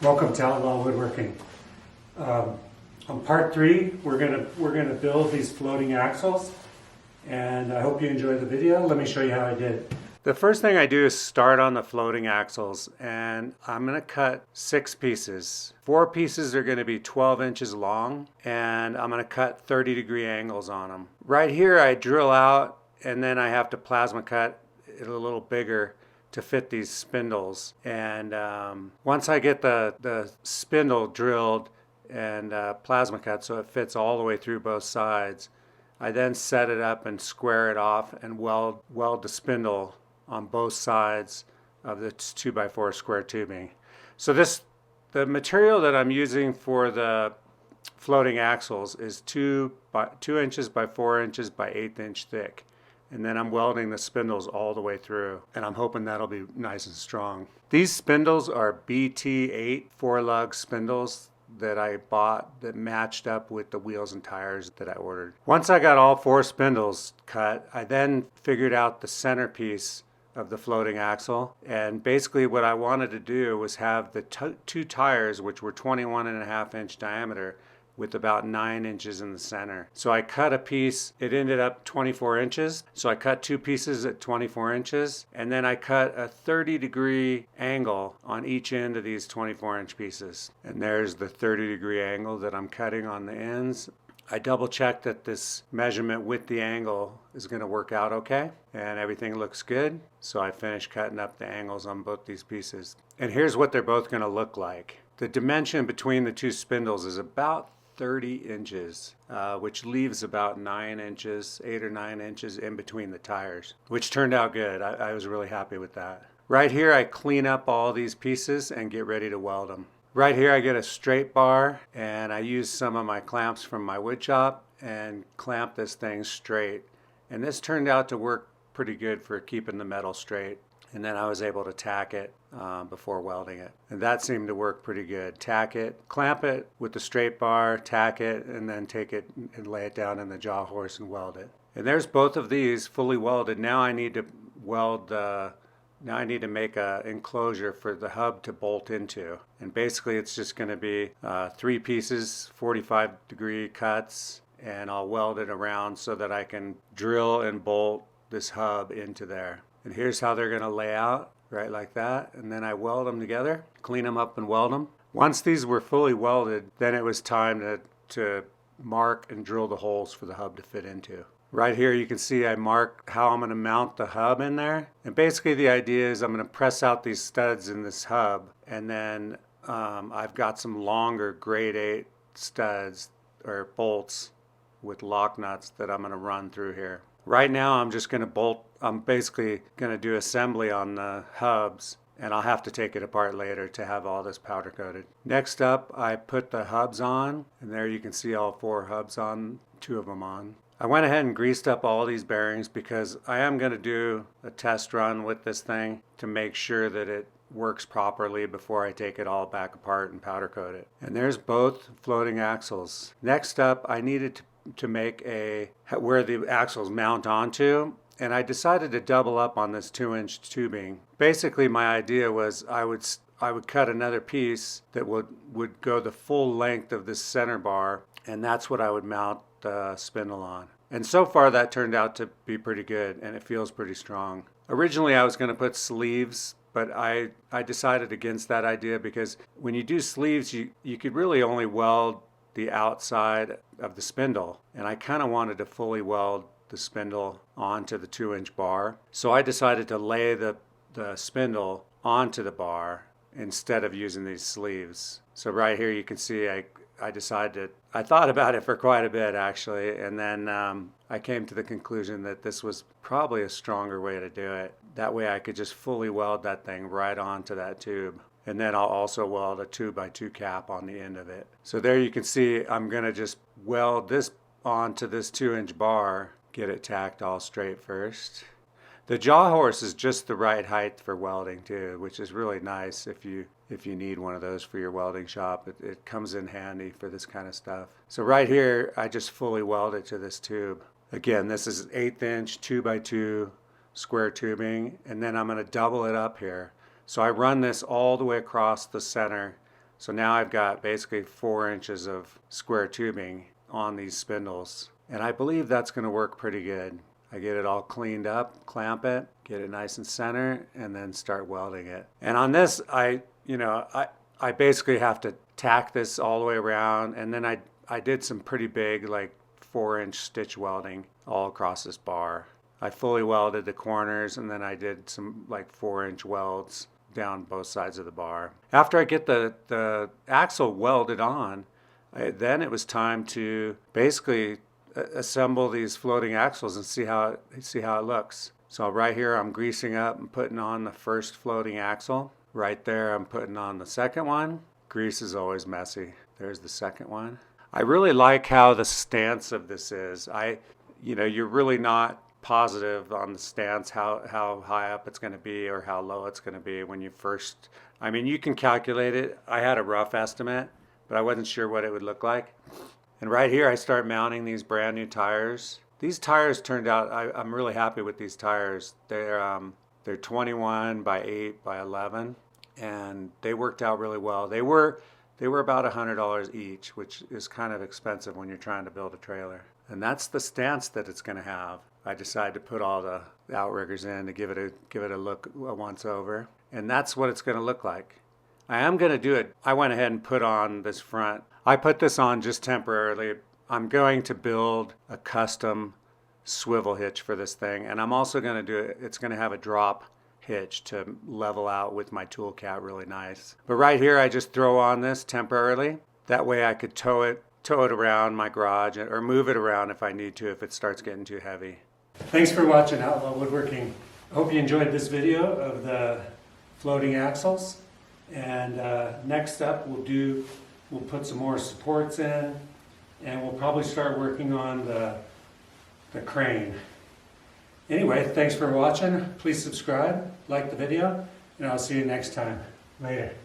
Welcome to Outlaw Woodworking. On part 3, we're gonna build these floating axles, and I hope you enjoy the video. Let me show you how I did. The first thing I do is start on the floating axles, and I'm gonna cut 6 pieces. 4 pieces are gonna be 12 inches long, and I'm gonna cut 30-degree angles on them. Right here I drill out, and then I have to plasma cut it a little bigger to fit these spindles. And once I get the spindle drilled and plasma cut so it fits all the way through both sides, I then set it up and square it off and weld the spindle on both sides of the 2x4 square tubing. So the material that I'm using for the floating axles is 2 inches by 4 inches by 1/8 inch thick. And then I'm welding the spindles all the way through, and I'm hoping that'll be nice and strong. These spindles are BT8 4-lug spindles that I bought that matched up with the wheels and tires that I ordered. Once I got all 4 spindles cut, I then figured out the centerpiece of the floating axle, and basically what I wanted to do was have the 2 tires, which were 21.5 inch diameter, with about 9 inches in the center. So I cut a piece, it ended up 24 inches. So I cut 2 pieces at 24 inches, and then I cut a 30-degree angle on each end of these 24-inch pieces. And there's the 30-degree angle that I'm cutting on the ends. I double checked that this measurement with the angle is going to work out okay, and everything looks good. So I finished cutting up the angles on both these pieces. And here's what they're both going to look like. The dimension between the 2 spindles is about 30 inches, which leaves about 9 inches, 8 or 9 inches in between the tires, which turned out good. I was really happy with that. Right here I clean up all these pieces and get ready to weld them. Right here I get a straight bar, and I use some of my clamps from my wood shop and clamp this thing straight. And this turned out to work pretty good for keeping the metal straight. And then I was able to tack it before welding it. And that seemed to work pretty good. Tack it, clamp it with the straight bar, tack it, and then take it and lay it down in the jaw horse and weld it. And there's both of these fully welded. Now I need to now I need to make an enclosure for the hub to bolt into. And basically it's just going to be 3 pieces, 45-degree cuts, and I'll weld it around so that I can drill and bolt this hub into there. And here's how they're going to lay out, right like that. And then I weld them together, clean them up and weld them. Once these were fully welded, then it was time to mark and drill the holes for the hub to fit into. Right here you can see I mark how I'm going to mount the hub in there. And basically the idea is I'm going to press out these studs in this hub, and then I've got some longer grade 8 studs or bolts with lock nuts that I'm going to run through here. Right now I'm just going to bolt, I'm basically going to do assembly on the hubs, and I'll have to take it apart later to have all this powder coated. Next up I put the hubs on, and there you can see all 4 hubs on, 2 of them on. I went ahead and greased up all these bearings because I am going to do a test run with this thing to make sure that it works properly before I take it all back apart and powder coat it. And there's both floating axles. Next up I needed to make where the axles mount onto, and I decided to double up on this 2-inch tubing. Basically my idea was I would cut another piece that would go the full length of this center bar, and that's what I would mount the spindle on. And so far that turned out to be pretty good, and it feels pretty strong. Originally I was going to put sleeves, but I decided against that idea because when you do sleeves you could really only weld the outside of the spindle, and I kind of wanted to fully weld the spindle onto the 2-inch bar. So I decided to lay the spindle onto the bar instead of using these sleeves. So right here you can see I thought about it for quite a bit actually, and then I came to the conclusion that this was probably a stronger way to do it. That way I could just fully weld that thing right onto that tube. And then I'll also weld a 2x2 cap on the end of it. So there you can see I'm going to just weld this onto this 2-inch bar, get it tacked all straight first. The jaw horse is just the right height for welding too, which is really nice if you need one of those for your welding shop. It comes in handy for this kind of stuff. So right here I just fully weld it to this tube. Again, this is 1/8 inch 2x2 square tubing, and then I'm going to double it up here. So I run this all the way across the center So now I've got basically 4 inches of square tubing on these spindles. And I believe that's going to work pretty good. I get it all cleaned up, clamp it, get it nice and center, and then start welding it. And on this, I basically have to tack this all the way around, and then I did some pretty big, like 4-inch stitch welding all across this bar. I fully welded the corners, and then I did some like 4-inch welds down both sides of the bar. After I get the axle welded on, then it was time to basically assemble these floating axles and see how it looks. So right here I'm greasing up and putting on the first floating axle. Right there I'm putting on the second one. Grease is always messy. There's the second one. I really like how the stance of this is. You're really not positive on the stance, how high up it's going to be or how low it's going to be when you first, you can calculate it. I had a rough estimate, but I wasn't sure what it would look like. And right here I start mounting these brand new tires. These tires turned out, I'm really happy with these tires. They're 21 by 8 by 11, and they worked out really well. They were about $100 each, which is kind of expensive when you're trying to build a trailer. And that's the stance that it's going to have. I decided to put all the outriggers in to give it a look once over, and that's what it's going to look like. I am going to do it. I went ahead and put on this front. I put this on just temporarily. I'm going to build a custom swivel hitch for this thing, and I'm also going to do it. It's going to have a drop hitch to level out with my TOOLCAT really nice. But right here I just throw on this temporarily. That way I could tow it around my garage or move it around if I need to, if it starts getting too heavy. Thanks for watching Outlaw Woodworking. I hope you enjoyed this video of the floating axles. And next up we'll put some more supports in, and we'll probably start working on the crane. Anyway, thanks for watching. Please subscribe, like the video, and I'll see you next time. Later.